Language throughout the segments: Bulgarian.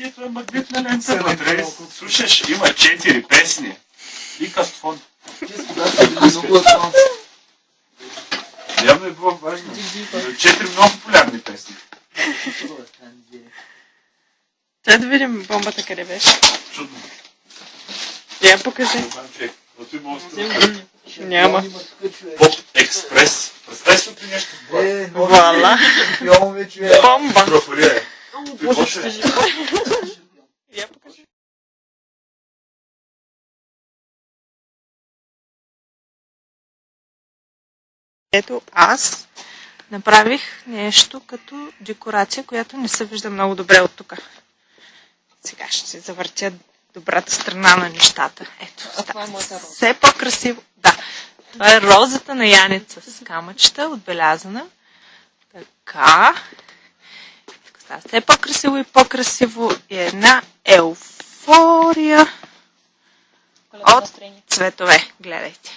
Ето е магнитна лента вътре. Слушаш, има 4 песни. И кастофон. Явно е било важно. 4 много популярни песни. Трябва да видим бомбата къде беше. Чудно. Я покажи. Няма. Поп експрес. Представи си от нещо. Вала. Бомба. Трофалия. Я покажи. Ето аз направих нещо като декорация, която не се вижда много добре от тук. Сега ще се завъртя добрата страна на нещата. Ето, все по-красиво. Да, това е розата на Янеца с камъчета, отбелязана. Така. Тук става все по-красиво и по-красиво. И една еуфория от цветове. Гледайте.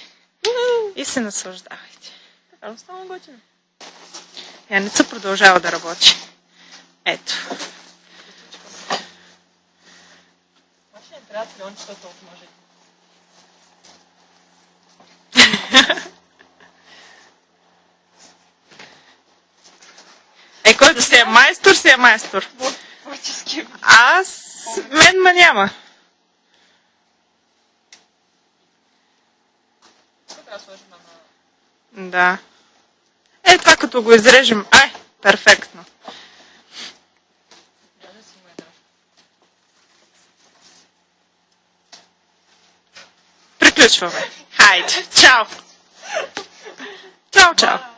И се наслаждавайте. Янеца продължава да работи. Ето. Трябва триончета толкова може. Който си е майстор, си е майстор. Аз, мен ма няма. Да. Е, това като го изрежем. Ай, перфектно. Приключваме. Хайде, чао! Чао, чао!